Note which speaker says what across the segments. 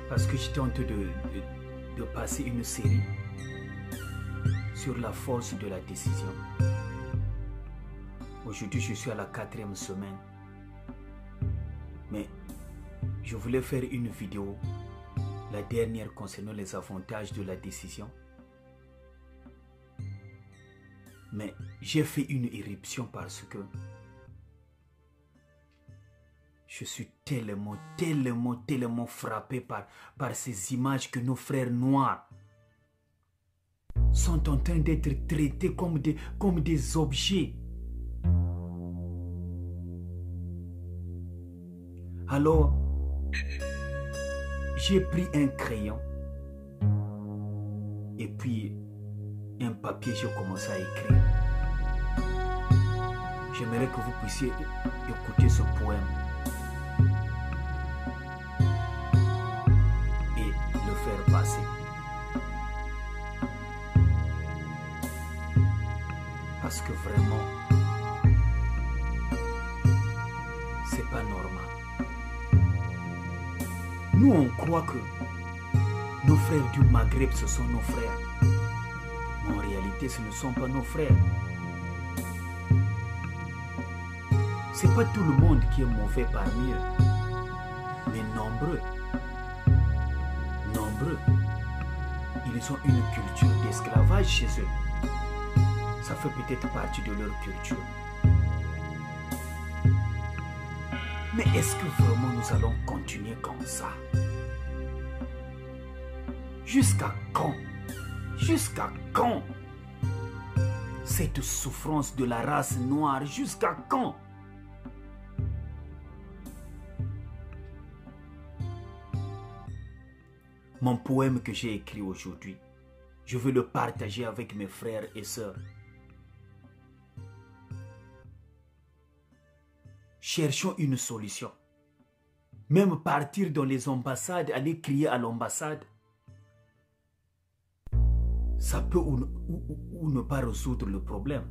Speaker 1: Parce que j'étais en train de passer une série sur la force de la décision. Aujourd'hui, je suis à la 4e semaine. Mais je voulais faire une vidéo, la dernière concernant les avantages de la décision. Mais j'ai fait une éruption parce que je suis tellement frappé par ces images que nos frères noirs sont en train d'être traités comme des objets. Alors, j'ai pris un crayon et puis un papier, j'ai commencé à écrire. J'aimerais que vous puissiez écouter ce poème et le faire passer. Parce que vraiment, c'est pas normal. Nous, on croit que nos frères du Maghreb, ce sont nos frères. Mais en réalité, ce ne sont pas nos frères. C'est pas tout le monde qui est mauvais parmi eux. Mais nombreux, ils ont une culture d'esclavage chez eux. Ça fait peut-être partie de leur culture. Mais est-ce que vraiment nous allons continuer comme ça? Jusqu'à quand? Jusqu'à quand? Cette souffrance de la race noire, jusqu'à quand? Mon poème que j'ai écrit aujourd'hui, je veux le partager avec mes frères et sœurs. Cherchons une solution. Même partir dans les ambassades, aller crier à l'ambassade, ça peut ou ne pas résoudre le problème.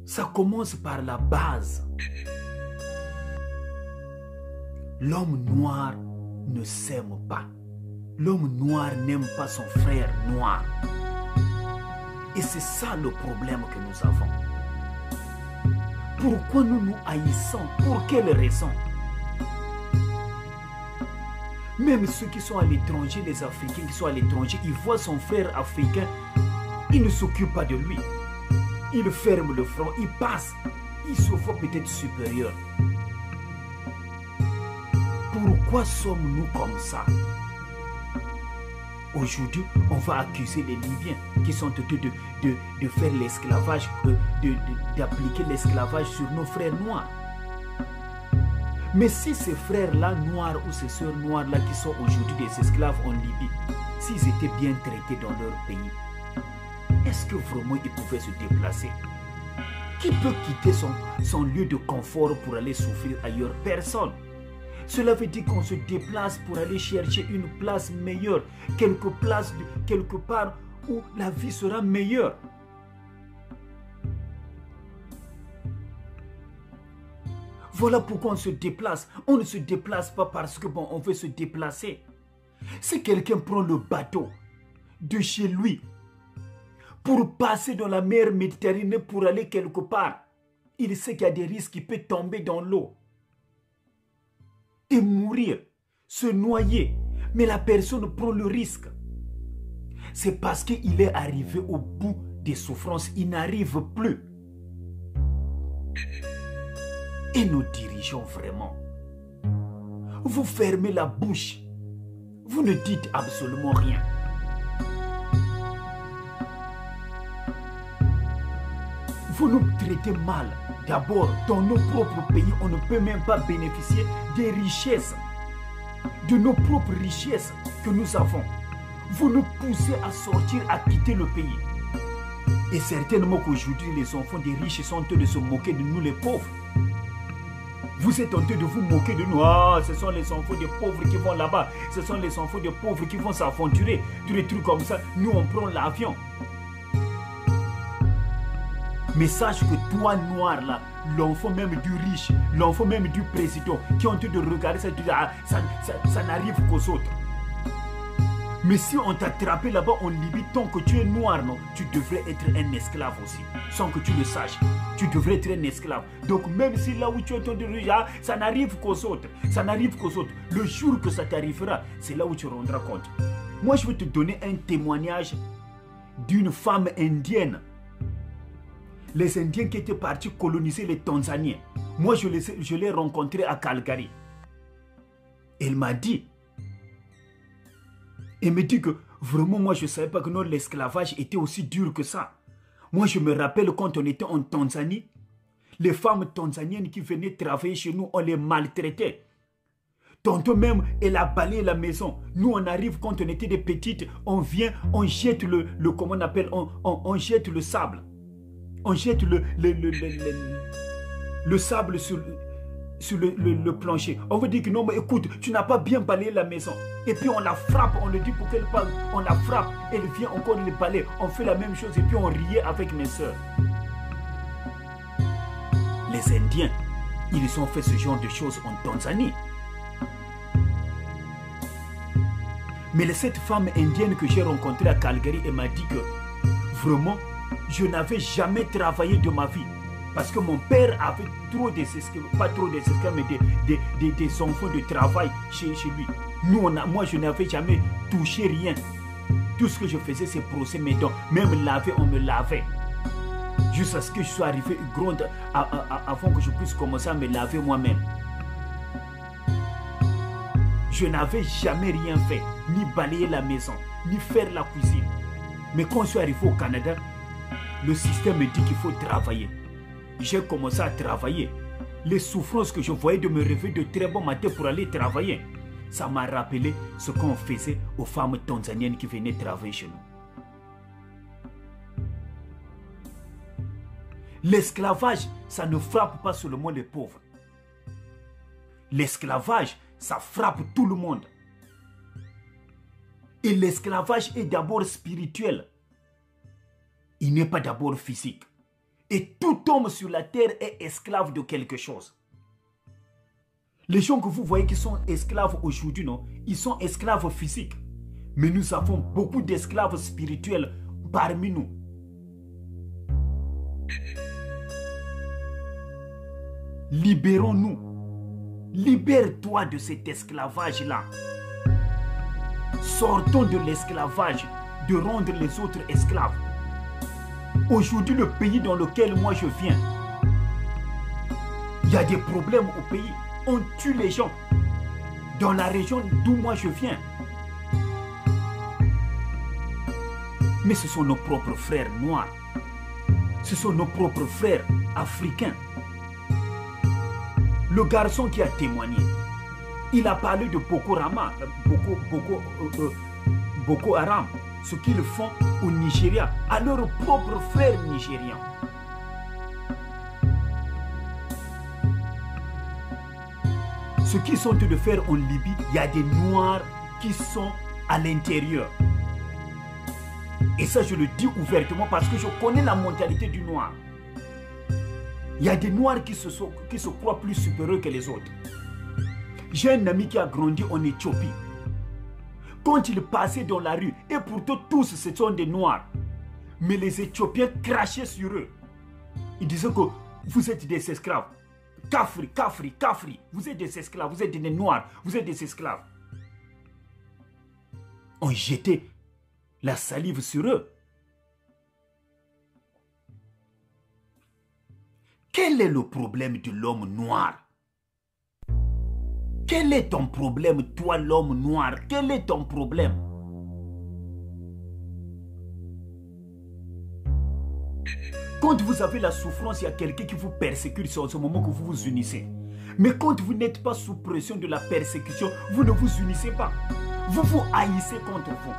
Speaker 1: Ça commence par la base. L'homme noir ne s'aime pas. L'homme noir n'aime pas son frère noir. Et c'est ça le problème que nous avons. Pourquoi nous nous haïssons? Pour quelle raison? Même ceux qui sont à l'étranger, les Africains qui sont à l'étranger, ils voient son frère africain, ils ne s'occupent pas de lui. Ils ferment le front, ils passent, ils se voient peut-être supérieurs. Pourquoi sommes-nous comme ça? Aujourd'hui, on va accuser les Libyens qui sont en train de faire l'esclavage, d'appliquer l'esclavage sur nos frères noirs. Mais si ces frères-là noirs ou ces sœurs noires-là qui sont aujourd'hui des esclaves en Libye, s'ils étaient bien traités dans leur pays, est-ce que vraiment ils pouvaient se déplacer? Qui peut quitter son lieu de confort pour aller souffrir ailleurs? Personne. Cela veut dire qu'on se déplace pour aller chercher une place meilleure, quelque part où la vie sera meilleure. Voilà pourquoi on se déplace. On ne se déplace pas parce que on veut se déplacer. Si quelqu'un prend le bateau de chez lui pour passer dans la mer Méditerranée pour aller quelque part, il sait qu'il y a des risques, il peut tomber dans l'eau. et mourir, se noyer. Mais la personne prend le risque. C'est parce qu'il est arrivé au bout des souffrances, il n'arrive plus. Et nos dirigeants, vraiment, vous fermez la bouche. Vous ne dites absolument rien. Vous nous traitez mal. D'abord, dans nos propres pays, on ne peut même pas bénéficier des richesses, de nos propres richesses que nous avons. Vous nous poussez à sortir, à quitter le pays. Et certainement qu'aujourd'hui, les enfants des riches sont en train de se moquer de nous, les pauvres. Vous êtes en train de vous moquer de nous. Ah, ce sont les enfants des pauvres qui vont là-bas. Ce sont les enfants des pauvres qui vont s'aventurer. Tous les trucs comme ça. Nous, on prend l'avion. Mais sache que toi, noir, là, l'enfant même du riche, l'enfant même du président, qui ont en train de regarder ça, ça n'arrive qu'aux autres. Mais si on t'attrapait là-bas en Libye, tant que tu es noir, non, tu devrais être un esclave aussi, sans que tu le saches. Tu devrais être un esclave. Donc même si là où tu es en train de regarder, ça n'arrive qu'aux autres. Ça n'arrive qu'aux autres. Le jour que ça t'arrivera, c'est là où tu rendras compte. Moi, je vais te donner un témoignage d'une femme indienne. Les Indiens qui étaient partis coloniser les Tanzaniens. Moi, je l'ai rencontré à Calgary. Elle m'a dit, que vraiment, moi, je ne savais pas que l'esclavage était aussi dur que ça. Moi, je me rappelle quand on était en Tanzanie, les femmes tanzaniennes qui venaient travailler chez nous, on les maltraitait. Tantôt même, elle a balayé la maison. Nous, on arrive quand on était des petites, on vient, on jette comment on appelle, on jette le sable. On jette le sable sur le plancher. On veut dire que non, mais écoute, tu n'as pas bien balayé la maison. Et puis on la frappe, on le dit pour qu'elle parle. On la frappe, elle vient encore le balayer. On fait la même chose et puis on riait avec mes soeurs. Les Indiens, ils ont fait ce genre de choses en Tanzanie. Mais cette femme indienne que j'ai rencontrée à Calgary, elle m'a dit que vraiment, je n'avais jamais travaillé de ma vie. Parce que mon père avait trop d'esclaves, pas trop d'esclaves, mais des enfants de travail chez lui. Moi, je n'avais jamais touché rien. Tout ce que je faisais, c'est brosser mes dents. Même laver, on me lavait. Jusqu'à ce que je sois arrivé grande, avant que je puisse commencer à me laver moi-même. Je n'avais jamais rien fait, ni balayer la maison, ni faire la cuisine. Mais quand je suis arrivé au Canada, le système me dit qu'il faut travailler. J'ai commencé à travailler. Les souffrances que je voyais de me réveiller de très bon matin pour aller travailler, ça m'a rappelé ce qu'on faisait aux femmes tanzaniennes qui venaient travailler chez nous. L'esclavage, ça ne frappe pas seulement les pauvres. L'esclavage, ça frappe tout le monde. Et l'esclavage est d'abord spirituel. Il n'est pas d'abord physique. Et tout homme sur la terre est esclave de quelque chose. Les gens que vous voyez qui sont esclaves aujourd'hui, non, ils sont esclaves physiques. Mais nous avons beaucoup d'esclaves spirituels parmi nous. Libérons-nous. Libère-toi de cet esclavage-là. Sortons de l'esclavage, de rendre les autres esclaves. Aujourd'hui, le pays dans lequel moi je viens, il y a des problèmes au pays. On tue les gens. Dans la région d'où moi je viens. Mais ce sont nos propres frères noirs. Ce sont nos propres frères africains. Le garçon qui a témoigné, il a parlé de Boko Haram, ce qu'ils font au Nigeria, à leurs propres frères nigérians. Ce qu'ils sont en train de faire en Libye, il y a des Noirs qui sont à l'intérieur. Et ça, je le dis ouvertement parce que je connais la mentalité du Noir. Il y a des Noirs qui se croient plus supérieurs que les autres. J'ai un ami qui a grandi en Éthiopie. Quand il passait dans la rue, et pourtant tous ce sont des Noirs, mais les Éthiopiens crachaient sur eux. Ils disaient que vous êtes des esclaves. Kafri, Kafri, Kafri. Vous êtes des esclaves, vous êtes des noirs, vous êtes des esclaves. On jetait la salive sur eux. Quel est le problème de l'homme noir? Quel est ton problème, toi l'homme noir? Quel est ton problème? Quand vous avez la souffrance, il y a quelqu'un qui vous persécute, c'est en ce moment que vous vous unissez. Mais quand vous n'êtes pas sous pression de la persécution, vous ne vous unissez pas. Vous vous haïssez contre vous.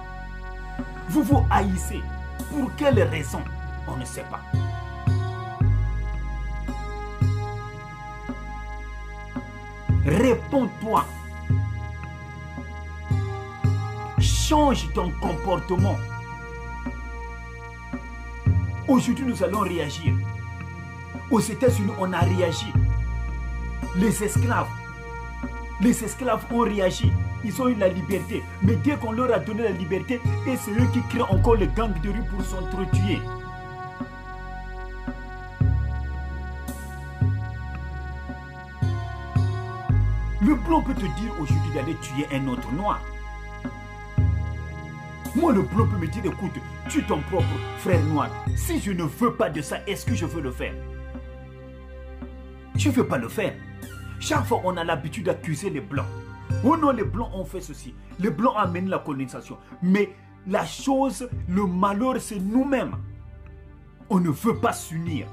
Speaker 1: Vous vous haïssez. Pour quelle raison? On ne sait pas. Réponds-toi. Change ton comportement. Aujourd'hui, nous allons réagir. Aux États-Unis, on a réagi. Les esclaves ont réagi. Ils ont eu la liberté. Mais dès qu'on leur a donné la liberté, et c'est eux qui créent encore les gangs de rue pour s'entretuer. Le blanc peut te dire aujourd'hui d'aller tuer un autre noir. Moi, le blanc peut me dire, écoute, tue ton propre frère noir. Si je ne veux pas de ça, est-ce que je veux le faire? Je ne veux pas le faire. Chaque fois, on a l'habitude d'accuser les blancs. Oh non, les blancs ont fait ceci. Les blancs amènent la colonisation. Mais la chose, le malheur, c'est nous-mêmes. On ne veut pas s'unir.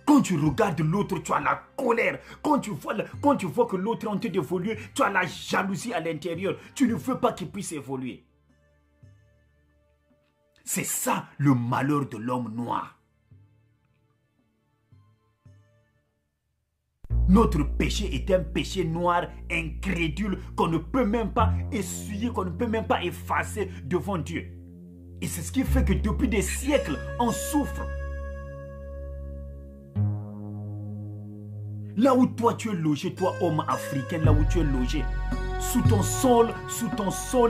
Speaker 1: Quand tu regardes l'autre, tu as la colère. Quand tu vois que l'autre est en train d'évoluer, tu as la jalousie à l'intérieur. Tu ne veux pas qu'il puisse évoluer. C'est ça le malheur de l'homme noir. Notre péché est un péché noir, incrédule, qu'on ne peut même pas essuyer, qu'on ne peut même pas effacer devant Dieu. Et c'est ce qui fait que depuis des siècles, on souffre. Là où toi tu es logé, toi homme africain, là où tu es logé, sous ton sol,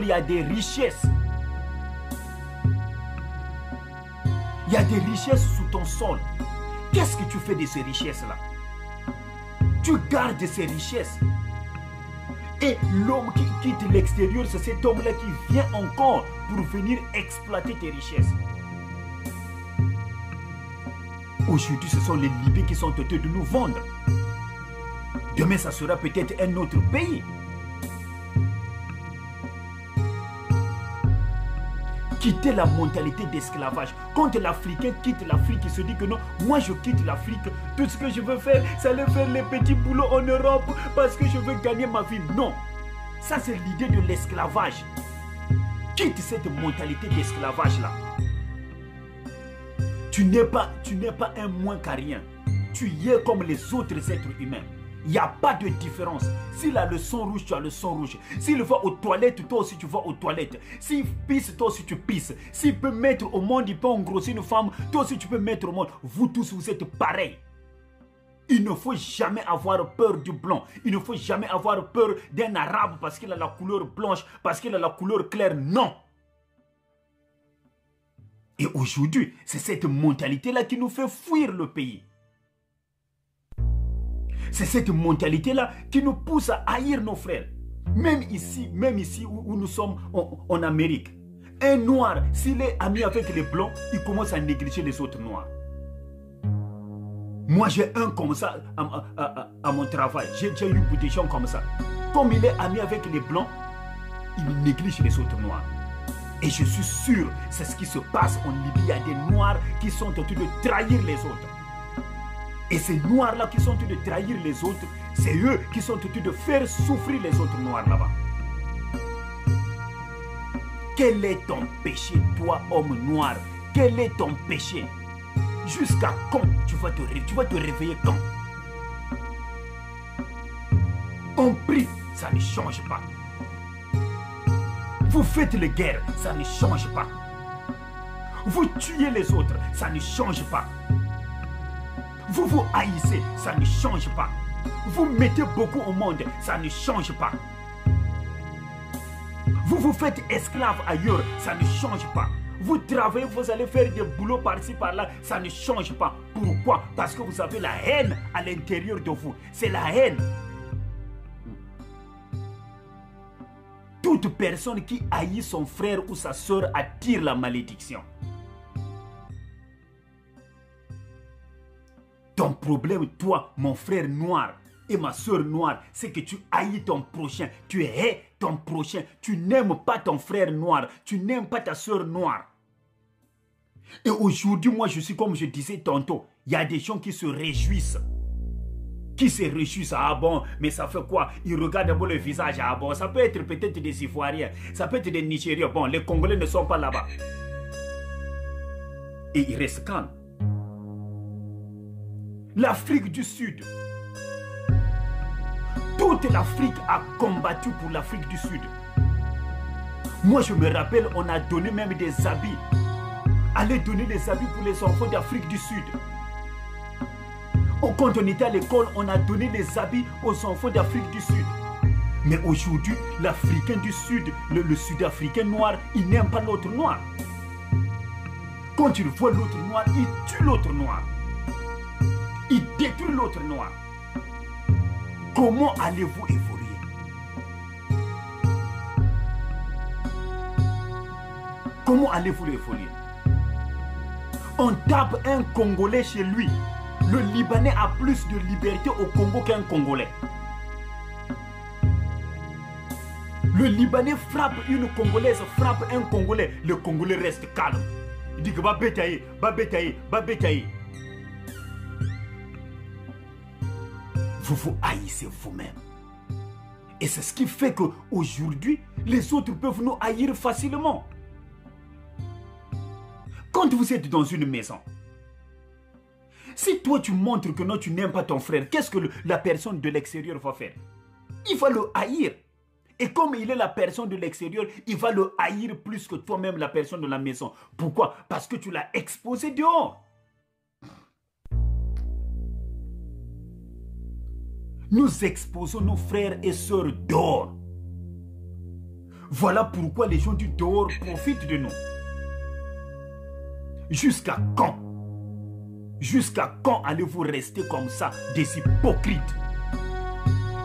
Speaker 1: il y a des richesses. Il y a des richesses sous ton sol. Qu'est-ce que tu fais de ces richesses-là? Tu gardes ces richesses. Et l'homme qui quitte l'extérieur, c'est cet homme-là qui vient encore pour venir exploiter tes richesses. Aujourd'hui, ce sont les Libyens qui sont tentés de nous vendre. Demain, ça sera peut-être un autre pays. Quitter la mentalité d'esclavage. Quand l'Africain quitte l'Afrique, il se dit que non, moi je quitte l'Afrique, tout ce que je veux faire, c'est aller faire les petits boulots en Europe parce que je veux gagner ma vie. Non, ça c'est l'idée de l'esclavage. Quitte cette mentalité d'esclavage là. Tu n'es pas un moins qu'à rien. Tu y es comme les autres êtres humains. Il n'y a pas de différence. S'il a le sang rouge, tu as le sang rouge. S'il va aux toilettes, toi aussi tu vas aux toilettes. S'il pisse, toi aussi tu pisses. S'il peut mettre au monde, il peut engrosser une femme, toi aussi tu peux mettre au monde. Vous tous, vous êtes pareils. Il ne faut jamais avoir peur du blanc. Il ne faut jamais avoir peur d'un arabe parce qu'il a la couleur blanche, parce qu'il a la couleur claire. Non. Et aujourd'hui, c'est cette mentalité-là qui nous fait fuir le pays. C'est cette mentalité-là qui nous pousse à haïr nos frères. Même ici où nous sommes en Amérique. Un noir, s'il est ami avec les blancs, il commence à négliger les autres noirs. Moi, j'ai un comme ça à mon travail. J'ai déjà eu des gens comme ça. Comme il est ami avec les blancs, il néglige les autres noirs. Et je suis sûr, c'est ce qui se passe en Libye. Il y a des noirs qui sont en train de trahir les autres. Et ces noirs-là qui sont en train de trahir les autres, c'est eux qui sont en train de faire souffrir les autres noirs là-bas. Quel est ton péché, toi, homme noir? Quel est ton péché? Jusqu'à quand tu vas te réveiller quand? On prie, ça ne change pas. Vous faites les guerres, ça ne change pas. Vous tuez les autres, ça ne change pas. Vous vous haïssez, ça ne change pas. Vous mettez beaucoup au monde, ça ne change pas. Vous vous faites esclave ailleurs, ça ne change pas. Vous travaillez, vous allez faire des boulots par-ci, par-là. Ça ne change pas. Pourquoi? Parce que vous avez la haine à l'intérieur de vous. C'est la haine. Toute personne qui haït son frère ou sa soeur attire la malédiction. Ton problème, toi, mon frère noir et ma soeur noire, c'est que tu haïs ton prochain. Tu hais ton prochain. Tu n'aimes pas ton frère noir. Tu n'aimes pas ta soeur noire. Et aujourd'hui, moi, je suis comme je disais tantôt. Il y a des gens qui se réjouissent. Qui se réjouissent. Ah bon, mais ça fait quoi? Ils regardent d'abord le visage. Ah bon, ça peut être peut-être des Ivoiriens. Ça peut être des Nigériens. Bon, les Congolais ne sont pas là-bas. Et ils restent calmes. L'Afrique du Sud. Toute l'Afrique a combattu pour l'Afrique du Sud. Moi, je me rappelle, on a donné même des habits. Allez donner des habits pour les enfants d'Afrique du Sud. Quand on était à l'école, on a donné des habits aux enfants d'Afrique du Sud. Mais aujourd'hui, l'Africain du Sud, le Sud-Africain noir, il n'aime pas l'autre noir. Quand il voit l'autre noir, il tue l'autre noir. Il détruit l'autre noir. Comment allez-vous évoluer? Comment allez-vous évoluer? On tape un Congolais chez lui. Le Libanais a plus de liberté au Congo qu'un Congolais. Le Libanais frappe une Congolaise, frappe un Congolais. Le Congolais reste calme. Il dit que va bétailler, va bétailler, va bétailler. Vous vous haïssez vous-même. Et c'est ce qui fait qu'aujourd'hui, les autres peuvent nous haïr facilement. Quand vous êtes dans une maison, si toi tu montres que non, tu n'aimes pas ton frère, qu'est-ce que la personne de l'extérieur va faire? Il va le haïr. Et comme il est la personne de l'extérieur, il va le haïr plus que toi-même, la personne de la maison. Pourquoi? Parce que tu l'as exposé dehors. Nous exposons nos frères et sœurs dehors. Voilà pourquoi les gens du dehors profitent de nous. Jusqu'à quand? Jusqu'à quand allez-vous rester comme ça, des hypocrites?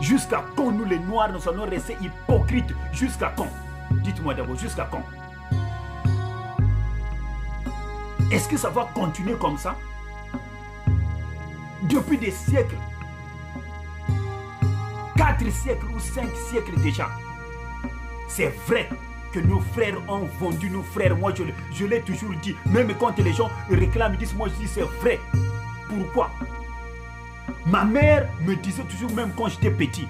Speaker 1: Jusqu'à quand nous les Noirs, nous allons rester hypocrites? Jusqu'à quand? Dites-moi d'abord, jusqu'à quand? Est-ce que ça va continuer comme ça? Depuis des siècles, 4 siècles ou 5 siècles déjà. C'est vrai que nos frères ont vendu nos frères. Moi, je l'ai toujours dit. Même quand les gens réclament, ils disent, moi je dis c'est vrai. Pourquoi? Ma mère me disait toujours, même quand j'étais petit,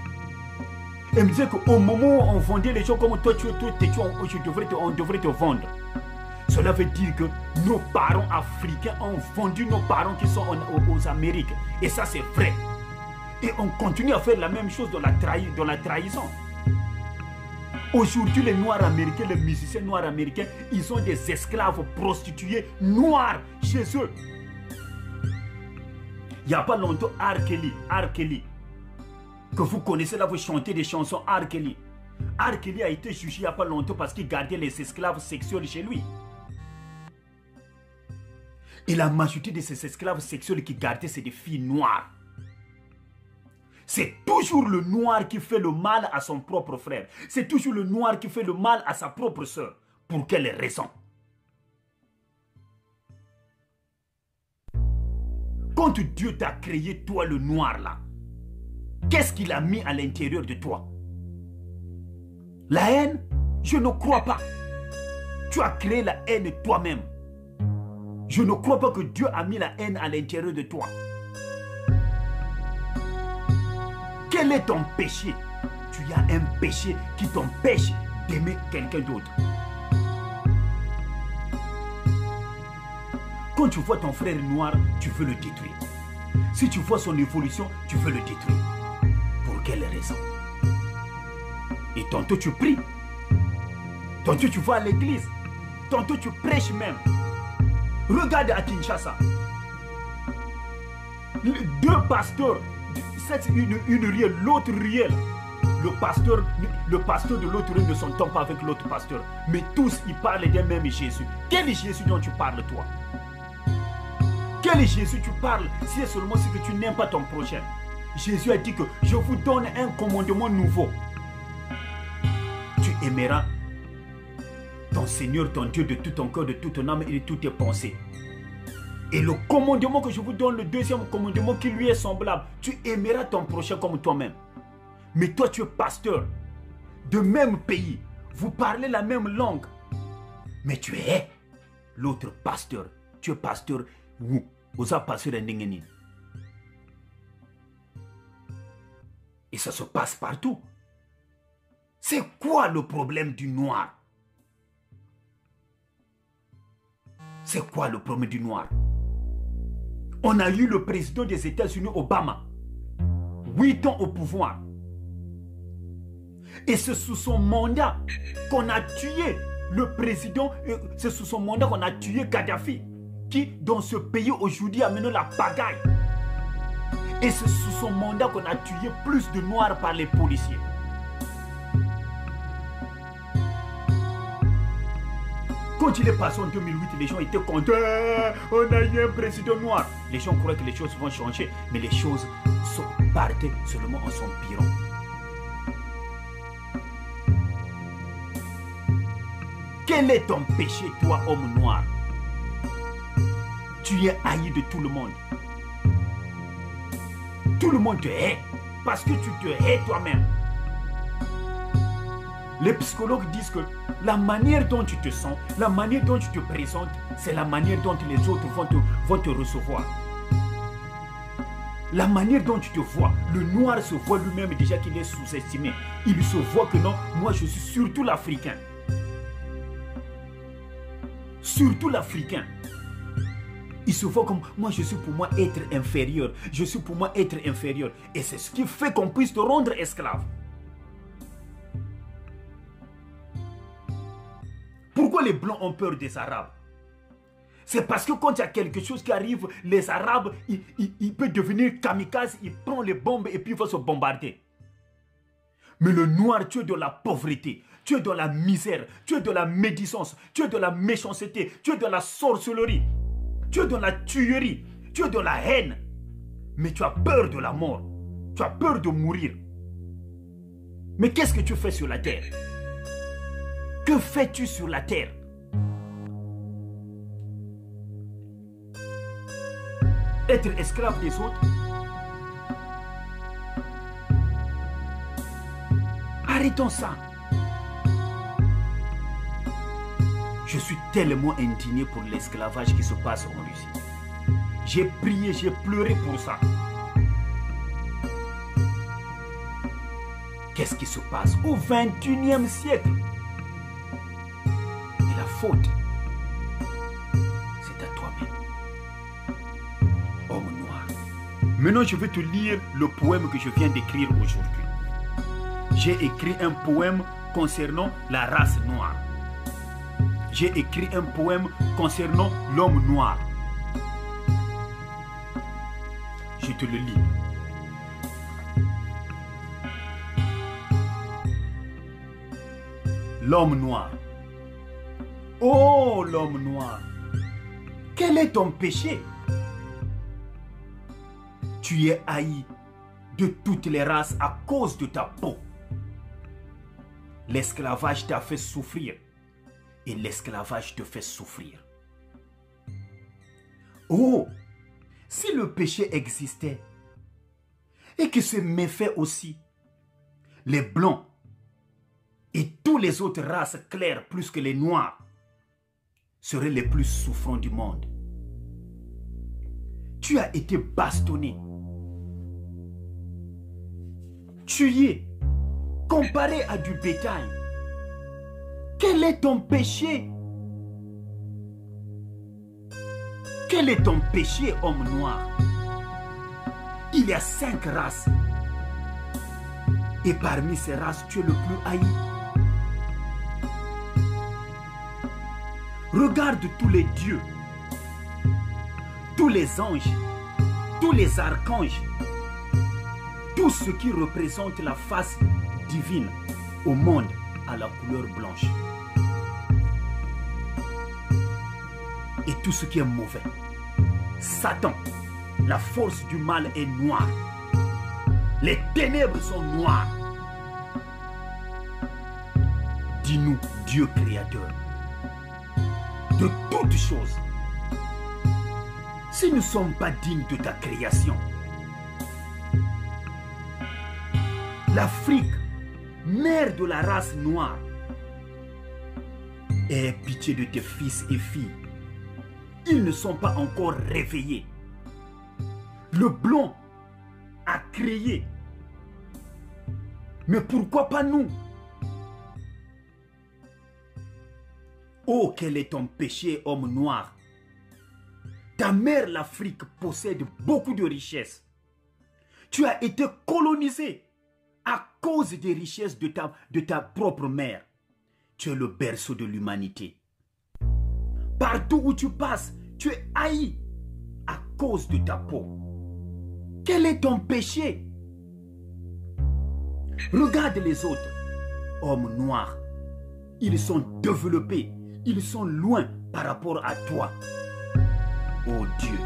Speaker 1: elle me disait qu'au moment où on vendait les gens comme toi, on devrait te vendre. Cela veut dire que nos parents africains ont vendu nos parents qui sont aux Amériques. Et ça, c'est vrai. Et on continue à faire la même chose dans la trahison. Aujourd'hui, les Noirs américains, les musiciens noirs américains, ils ont des esclaves prostituées noirs chez eux. Il n'y a pas longtemps, R. Kelly, que vous connaissez là, vous chantez des chansons R. Kelly. R. Kelly a été jugé il n'y a pas longtemps parce qu'il gardait les esclaves sexuels chez lui. Et la majorité de ces esclaves sexuels qu'il gardait, c'est des filles noires. C'est toujours le noir qui fait le mal à son propre frère. C'est toujours le noir qui fait le mal à sa propre soeur. Pour quelle raison? Quand Dieu t'a créé, toi le noir là, qu'est-ce qu'il a mis à l'intérieur de toi? La haine? Je ne crois pas. Tu as créé la haine toi-même. Je ne crois pas que Dieu a mis la haine à l'intérieur de toi. Quel est ton péché? Tu as un péché qui t'empêche d'aimer quelqu'un d'autre. Quand tu vois ton frère noir, tu veux le détruire. Si tu vois son évolution, tu veux le détruire. Pour quelle raison? Et tantôt tu pries. Tantôt tu vas à l'église. Tantôt tu prêches même. Regarde à Kinshasa. Deux pasteurs, une ruelle, l'autre ruelle. le pasteur de l'autre ne s'entend pas avec l'autre pasteur. Mais tous, ils parlent d'un même Jésus. Quel est Jésus dont tu parles, toi? Quel est Jésus tu parles si c'est seulement ce que tu n'aimes pas ton prochain? Jésus a dit que je vous donne un commandement nouveau. Tu aimeras ton Seigneur, ton Dieu de tout ton cœur, de toute ton âme et de toutes tes pensées. Et le commandement que je vous donne, le deuxième commandement qui lui est semblable, tu aimeras ton prochain comme toi-même. Mais toi, tu es pasteur de même pays. Vous parlez la même langue. Mais tu es l'autre pasteur. Tu es pasteur où? Osa pasteur ndengeni. Et ça se passe partout. C'est quoi le problème du noir? C'est quoi le problème du noir? On a eu le président des États-Unis, Obama. 8 ans au pouvoir. Et c'est sous son mandat qu'on a tué le président, c'est sous son mandat qu'on a tué Kadhafi, qui dans ce pays aujourd'hui a mené la pagaille. Et c'est sous son mandat qu'on a tué plus de noirs par les policiers. Quand il est passé en 2008, les gens étaient contents. On a eu un président noir. Les gens croyaient que les choses vont changer, mais les choses partaient seulement en s'empirant. Quel est ton péché, toi, homme noir? Tu es haï de tout le monde. Tout le monde te hait parce que tu te hais toi-même. Les psychologues disent que la manière dont tu te sens, la manière dont tu te présentes, c'est la manière dont les autres vont te recevoir. La manière dont tu te vois, le noir se voit lui-même déjà qu'il est sous-estimé. Il se voit que non, moi je suis surtout l'Africain. Surtout l'Africain. Il se voit comme, moi je suis pour moi être inférieur. Je suis pour moi être inférieur. Et c'est ce qui fait qu'on puisse te rendre esclave. Pourquoi les Blancs ont peur des Arabes? C'est parce que quand il y a quelque chose qui arrive, les Arabes, ils peuvent devenir kamikazes, ils prennent les bombes et puis ils vont se bombarder. Mais le noir, tu es de la pauvreté, tu es de la misère, tu es de la médisance, tu es de la méchanceté, tu es de la sorcellerie, tu es de la tuerie, tu es de la haine. Mais tu as peur de la mort, tu as peur de mourir. Mais qu'est-ce que tu fais sur la terre? Que fais-tu sur la terre? Être esclave des autres? Arrêtons ça. Je suis tellement indigné pour l'esclavage qui se passe en Russie. J'ai prié, j'ai pleuré pour ça. Qu'est-ce qui se passe au XXIe siècle? Et la faute, c'est à toi-même. Homme noir. Maintenant, je vais te lire le poème que je viens d'écrire aujourd'hui. J'ai écrit un poème concernant la race noire. J'ai écrit un poème concernant l'homme noir. Je te le lis. L'homme noir. Oh, l'homme noir. Quel est ton péché? Tu es haï de toutes les races à cause de ta peau. L'esclavage t'a fait souffrir et l'esclavage te fait souffrir. Oh, si le péché existait et que ce méfait aussi, les blancs et toutes les autres races claires plus que les noirs seraient les plus souffrants du monde. Tu as été bastonné, tué, comparé à du bétail. Quel est ton péché? Quel est ton péché, homme noir? Il y a 5 races. Et parmi ces races, tu es le plus haï. Regarde tous les dieux, tous les anges, tous les archanges, tout ce qui représente la face divine au monde à la couleur blanche. Et tout ce qui est mauvais. Satan, la force du mal est noire. Les ténèbres sont noires. Dis-nous, Dieu créateur, de toutes choses, si nous ne sommes pas dignes de ta création, l'Afrique, mère de la race noire, aie pitié de tes fils et filles. Ils ne sont pas encore réveillés. Le blanc a créé. Mais pourquoi pas nous? Oh, quel est ton péché, homme noir? Ta mère, l'Afrique, possède beaucoup de richesses. Tu as été colonisé à cause des richesses de ta propre mère. Tu es le berceau de l'humanité. Partout où tu passes, tu es haï à cause de ta peau. Quel est ton péché? Regarde les autres, hommes noirs. Ils sont développés, ils sont loin par rapport à toi. Oh Dieu,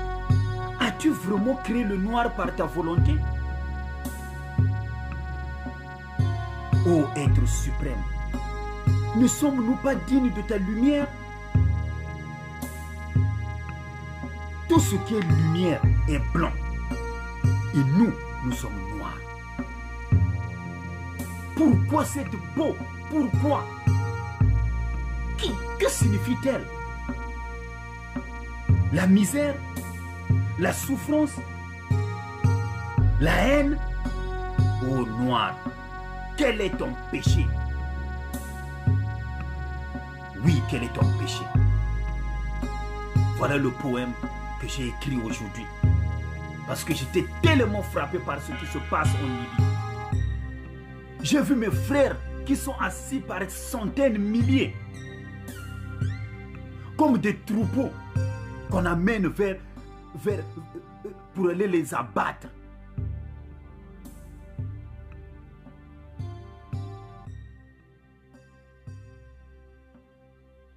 Speaker 1: as-tu vraiment créé le noir par ta volonté? Oh être suprême, ne sommes-nous pas dignes de ta lumière? Tout ce qui est lumière est blanc. Et nous, nous sommes noirs. Pourquoi cette peau? Pourquoi? Que signifie-t-elle? La misère? La souffrance? La haine? Oh noir, quel est ton péché? Oui, quel est ton péché? Voilà le poème que j'ai écrit aujourd'hui. Parce que j'étais tellement frappé par ce qui se passe en Libye. J'ai vu mes frères qui sont assis par centaines, milliers, comme des troupeaux qu'on amène pour aller les abattre.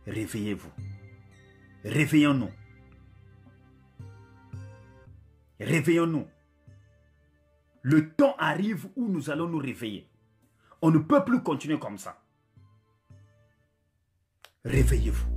Speaker 1: Réveillez-vous. Réveillons-nous. Réveillons-nous. Le temps arrive où nous allons nous réveiller. On ne peut plus continuer comme ça. Réveillez-vous.